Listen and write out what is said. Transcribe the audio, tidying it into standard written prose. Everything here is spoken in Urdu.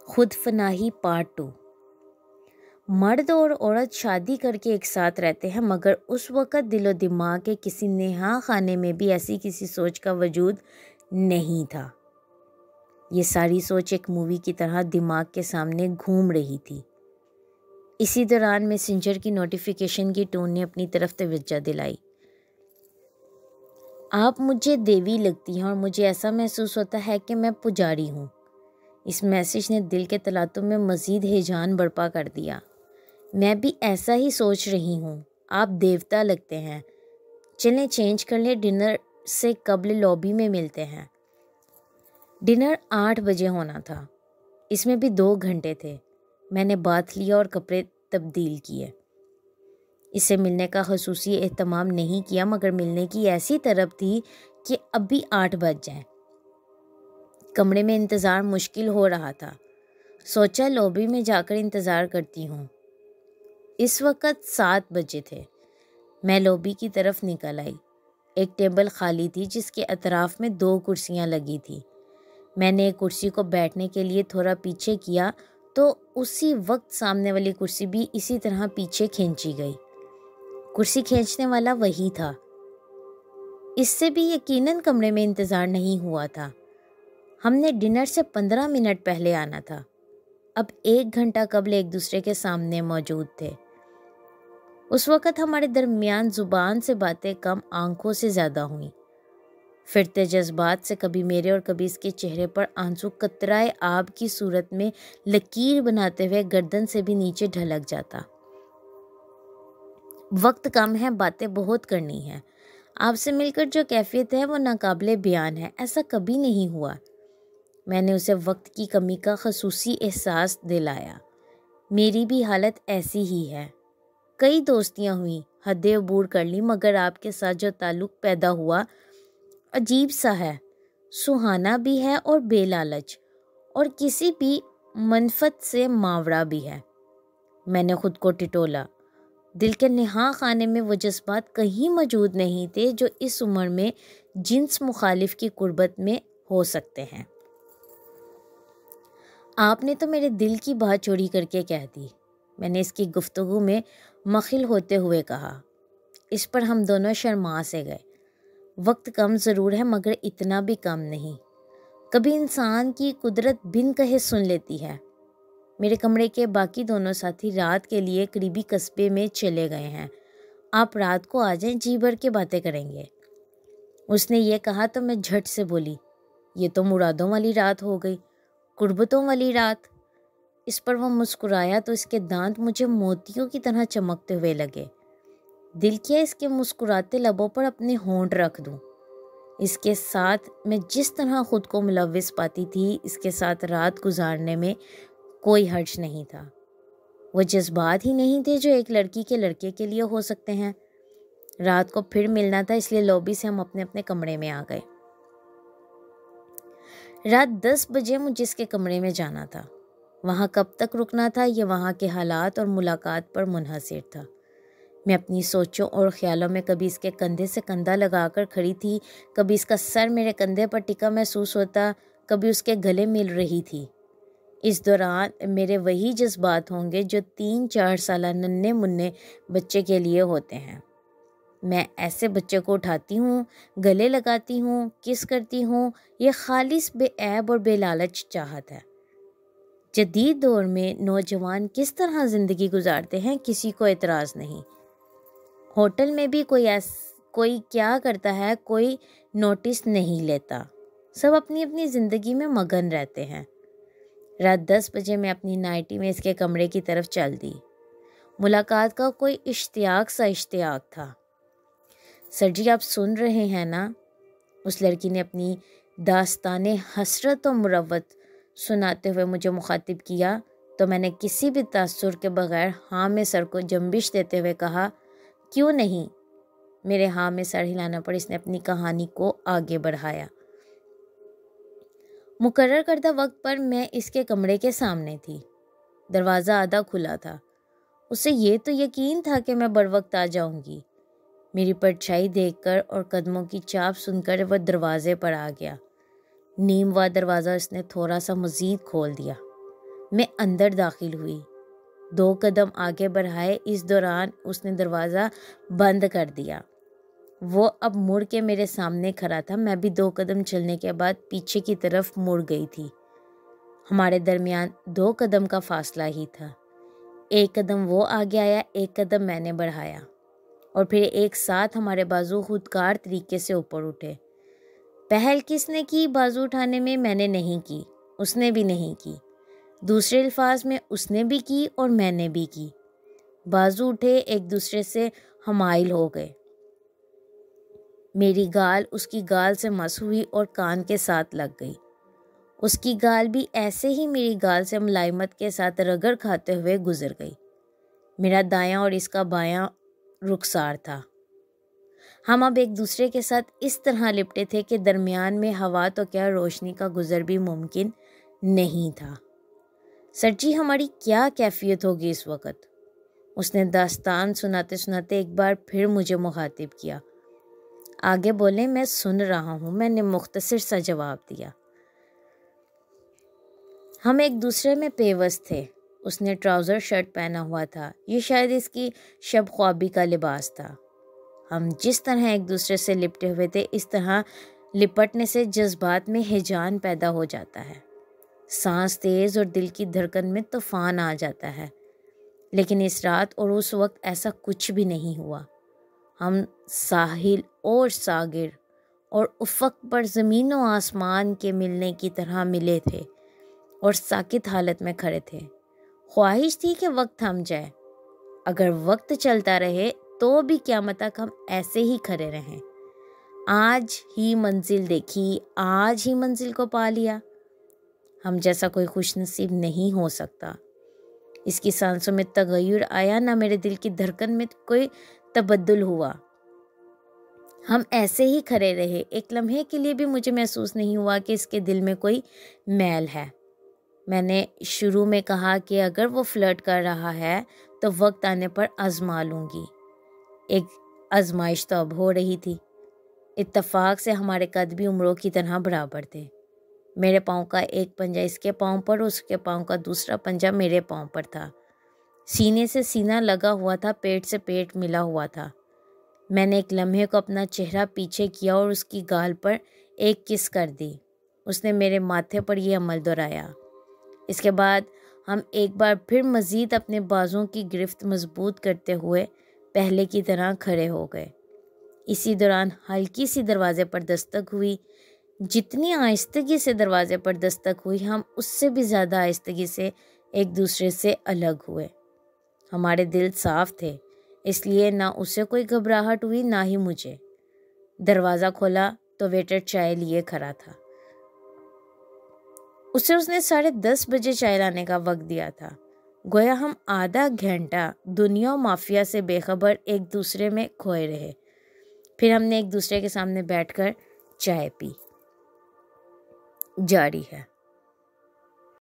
خود فناہی پارٹ 2۔ مرد اور عورت شادی کر کے ایک ساتھ رہتے ہیں، مگر اس وقت دل و دماغ کے کسی نہاں خانے میں بھی ایسی کسی سوچ کا وجود نہیں تھا۔ یہ ساری سوچ ایک مووی کی طرح دماغ کے سامنے گھوم رہی تھی۔ اسی دوران میسنجر کی نوٹیفیکیشن کی ٹون نے اپنی طرف توجہ دلائی۔ آپ مجھے دیوی لگتی ہیں اور مجھے ایسا محسوس ہوتا ہے کہ میں پجاری ہوں۔ اس میسج نے دل کے تلاتوں میں مزید ہیجان برپا کر دیا۔ میں بھی ایسا ہی سوچ رہی ہوں، آپ دیوتا لگتے ہیں۔ چلیں چینج کر لیں، ڈنر سے قبل لابی میں ملتے ہیں۔ ڈنر 8 بجے ہونا تھا، اس میں بھی 2 گھنٹے تھے۔ میں نے باتھ لیا اور کپڑے تبدیل کیے۔ اس سے ملنے کا خصوصی اہتمام نہیں کیا، مگر ملنے کی ایسی طرف تھی کہ اب بھی 8 بج جائیں۔ کمرے میں انتظار مشکل ہو رہا تھا، سوچا لابی میں جا کر انتظار کرتی ہوں۔ اس وقت 7 بجے تھے۔ میں لابی کی طرف نکل آئی۔ ایک ٹیبل خالی تھی جس کے اطراف میں 2 کرسیاں لگی تھی۔ میں نے ایک کرسی کو بیٹھنے کے لیے تھوڑا پیچھے کیا تو اسی وقت سامنے والی کرسی بھی اسی طرح پیچھے کھینچی گئی۔ کرسی کھینچنے والا وہی تھا۔ اس سے بھی یقیناً کمرے میں انتظار نہیں ہوا تھا۔ ہم نے ڈنر سے 15 منٹ پہلے آنا تھا۔ اب 1 گھنٹہ قبل ایک دوسرے کے سامنے موجود تھے۔ اس وقت ہمارے درمیان زبان سے باتیں کم، آنکھوں سے زیادہ ہوئیں۔ پھرتے جذبات سے کبھی میرے اور کبھی اس کے چہرے پر آنسو قطرۂ آب کی صورت میں لکیر بناتے ہوئے گردن سے بھی نیچے ڈھلک جاتا۔ وقت کم ہے، باتیں بہت کرنی ہیں۔ آپ سے مل کر جو کیفیت ہے وہ ناقابل بیان ہے، ایسا کبھی نہیں ہوا۔ میں نے اسے وقت کی کمی کا خصوصی احساس دلایا۔ میری بھی حالت ایسی ہی ہے۔ کئی دوستیاں ہوئیں، حد عبور کر لی، مگر آپ کے ساتھ جو تعلق پیدا ہوا عجیب سا ہے، سہانا بھی ہے اور بے لالچ، اور کسی بھی منفعت سے ماورا بھی ہے۔ میں نے خود کو ٹٹولا۔ دل کے نہاں خانے میں وہ جذبات کہیں موجود نہیں تھے جو اس عمر میں جنس مخالف کی قربت میں ہو سکتے ہیں۔ آپ نے تو میرے دل کی بات چوری کر کے کہہ دی، میں نے اس کی گفتگو میں مخل ہوتے ہوئے کہا۔ اس پر ہم دونوں شرما سے گئے۔ وقت کم ضرور ہے، مگر اتنا بھی کم نہیں۔ کبھی انسان کی قدرت بن کہے سن لیتی ہے۔ میرے کمرے کے باقی دونوں ساتھی رات کے لیے قریبی قصبے میں چلے گئے ہیں۔ آپ رات کو آ جائیں، جی بھر کے باتیں کریں گے۔ اس نے یہ کہا تو میں جھٹ سے بولی، یہ تو مرادوں والی رات ہو گئی، قربتوں والی رات۔ اس پر وہ مسکرایا تو اس کے دانت مجھے موتیوں کی طرح چمکتے ہوئے لگے۔ دل کیا اس کے مسکراتے لبوں پر اپنے ہونٹ رکھ دوں۔ اس کے ساتھ میں جس طرح خود کو ملوث پاتی تھی، اس کے ساتھ رات گزارنے میں کوئی حرج نہیں تھا۔ وہ جذبات ہی نہیں تھے جو ایک لڑکی کے لڑکے کے لیے ہو سکتے ہیں۔ رات کو پھر ملنا تھا، اس لیے لابی سے ہم اپنے اپنے کمرے میں آ گئے۔ رات 10 بجے مجھے اس کے کمرے میں جانا تھا۔ وہاں کب تک رکنا تھا یہ وہاں کے حالات اور ملاقات پر منحصر تھا۔ میں اپنی سوچوں اور خیالوں میں کبھی اس کے کندھے سے کندھا لگا کر کھڑی تھی، کبھی اس کا سر میرے کندھے پر ٹکا محسوس ہوتا، کبھی اس کے گلے مل رہی تھی۔ اس دوران میرے وہی جذبات ہوں گے جو 3-4 سالہ ننھے منھے بچے کے لیے ہوتے ہیں۔ میں ایسے بچے کو اٹھاتی ہوں، گلے لگاتی ہوں، کس کرتی ہوں۔ یہ خالص بے عیب اور بے لالچ چاہت ہے۔ جدید دور میں نوجوان کس طرح زندگی گزارتے ہیں کسی کو اعتراض نہیں۔ ہوٹل میں بھی کوئی کیا کرتا ہے کوئی نوٹس نہیں لیتا، سب اپنی اپنی زندگی میں مگن رہتے ہیں۔ رات 10 بجے میں اپنی نائٹی میں اس کے کمرے کی طرف چل دی۔ ملاقات کا کوئی اشتیاق تھا۔ سر جی آپ سن رہے ہیں نا؟ اس لڑکی نے اپنی داستان حسرت و مروت سناتے ہوئے مجھے مخاطب کیا تو میں نے کسی بھی تاثر کے بغیر ہاں میں سر کو جنبش دیتے ہوئے کہا، کیوں نہیں؟ میرے ہاں میں سر ہلانا پر اس نے اپنی کہانی کو آگے بڑھایا۔ مقرر کردہ وقت پر میں اس کے کمرے کے سامنے تھی۔ دروازہ آدھا کھلا تھا۔ اسے یہ تو یقین تھا کہ میں بروقت آ جاؤں گی۔ میری پرچھائی دیکھ کر اور قدموں کی چاپ سن کر وہ دروازے پر آ گیا۔ نیم وا دروازہ اس نے تھوڑا سا مزید کھول دیا۔ میں اندر داخل ہوئی، 2 قدم آگے بڑھائے، اس دوران اس نے دروازہ بند کر دیا۔ وہ اب مڑ کے میرے سامنے کھڑا تھا۔ میں بھی 2 قدم چلنے کے بعد پیچھے کی طرف مڑ گئی تھی۔ ہمارے درمیان 2 قدم کا فاصلہ ہی تھا۔ 1 قدم وہ آگے آیا، 1 قدم میں نے بڑھایا، اور پھر ایک ساتھ ہمارے بازو خودکار طریقے سے اوپر اٹھے۔ پہل کس نے کی بازو اٹھانے میں نے نہیں کی، اس نے بھی نہیں کی۔ دوسرے الفاظ میں اس نے بھی کی اور میں نے بھی کی۔ بازو اٹھے، ایک دوسرے سے حمائل ہو گئے۔ میری گال اس کی گال سے مس ہوئی اور کان کے ساتھ لگ گئی۔ اس کی گال بھی ایسے ہی میری گال سے ملائمت کے ساتھ رگڑ کھاتے ہوئے گزر گئی۔ میرا دایاں اور اس کا بایاں رخسار تھا۔ ہم اب ایک دوسرے کے ساتھ اس طرح لپٹے تھے کہ درمیان میں ہوا تو کیا روشنی کا گزر بھی ممکن نہیں تھا۔ سر جی، ہماری کیا کیفیت ہوگی اس وقت؟ اس نے داستان سناتے سناتے ایک بار پھر مجھے مخاطب کیا۔ آگے بولیں، میں سن رہا ہوں، میں نے مختصر سا جواب دیا۔ ہم ایک دوسرے میں پیوست تھے۔ اس نے ٹراؤزر شرٹ پہنا ہوا تھا، یہ شاید اس کی شب خوابی کا لباس تھا۔ ہم جس طرح ایک دوسرے سے لپٹے ہوئے تھے، اس طرح لپٹنے سے جذبات میں ہیجان پیدا ہو جاتا ہے، سانس تیز اور دل کی دھڑکن میں طوفان آ جاتا ہے۔ لیکن اس رات اور اس وقت ایسا کچھ بھی نہیں ہوا۔ ہم ساحل اور ساگر اور افق پر زمین و آسمان کے ملنے کی طرح ملے تھے اور ساکت حالت میں کھڑے تھے۔ خواہش تھی کہ وقت تھم جائے، اگر وقت چلتا رہے تو بھی قیامت تک ہم ایسے ہی کھڑے رہیں۔ آج ہی منزل دیکھی، آج ہی منزل کو پا لیا۔ ہم جیسا کوئی خوش نصیب نہیں ہو سکتا۔ اس کی سانسوں میں تغیر آیا، نہ میرے دل کی دھڑکن میں کوئی تبدل ہوا۔ ہم ایسے ہی کھڑے رہے۔ ایک لمحے کے لیے بھی مجھے محسوس نہیں ہوا کہ اس کے دل میں کوئی میل ہے۔ میں نے شروع میں کہا کہ اگر وہ فلرٹ کر رہا ہے تو وقت آنے پر آزما لوں گی۔ ایک آزمائش تو اب ہو رہی تھی۔ اتفاق سے ہمارے قد بھی عمروں کی طرح برابر تھے۔ میرے پاؤں کا ایک پنجہ اس کے پاؤں پر، اس کے پاؤں کا دوسرا پنجہ میرے پاؤں پر تھا۔ سینے سے سینہ لگا ہوا تھا، پیٹ سے پیٹ ملا ہوا تھا۔ میں نے ایک لمحے کو اپنا چہرہ پیچھے کیا اور اس کی گال پر ایک کس کر دی۔ اس نے میرے ماتھے پر یہ عمل دہرایا۔ اس کے بعد ہم ایک بار پھر مزید اپنے بازوں کی گرفت مضبوط کرتے ہوئے پہلے کی طرح کھڑے ہو گئے۔ اسی دوران ہلکی سی دروازے پر دستک ہوئی۔ جتنی آہستگی سے دروازے پر دستک ہوئی، ہم اس سے بھی زیادہ آہستگی سے ایک دوسرے سے الگ ہوئے۔ ہمارے دل صاف تھے، اس لیے نہ اسے کوئی گھبراہٹ ہوئی نہ ہی مجھے۔ دروازہ کھولا تو ویٹر چائے لیے کھڑا تھا۔ اس نے 10:30 بجے چائے لانے کا وقت دیا تھا۔ گویا ہم آدھا گھنٹہ دنیا و مافیا سے بے خبر ایک دوسرے میں کھوئے رہے۔ پھر ہم نے ایک دوسرے کے سامنے بیٹھ کر چائے پی۔ جاری ہے۔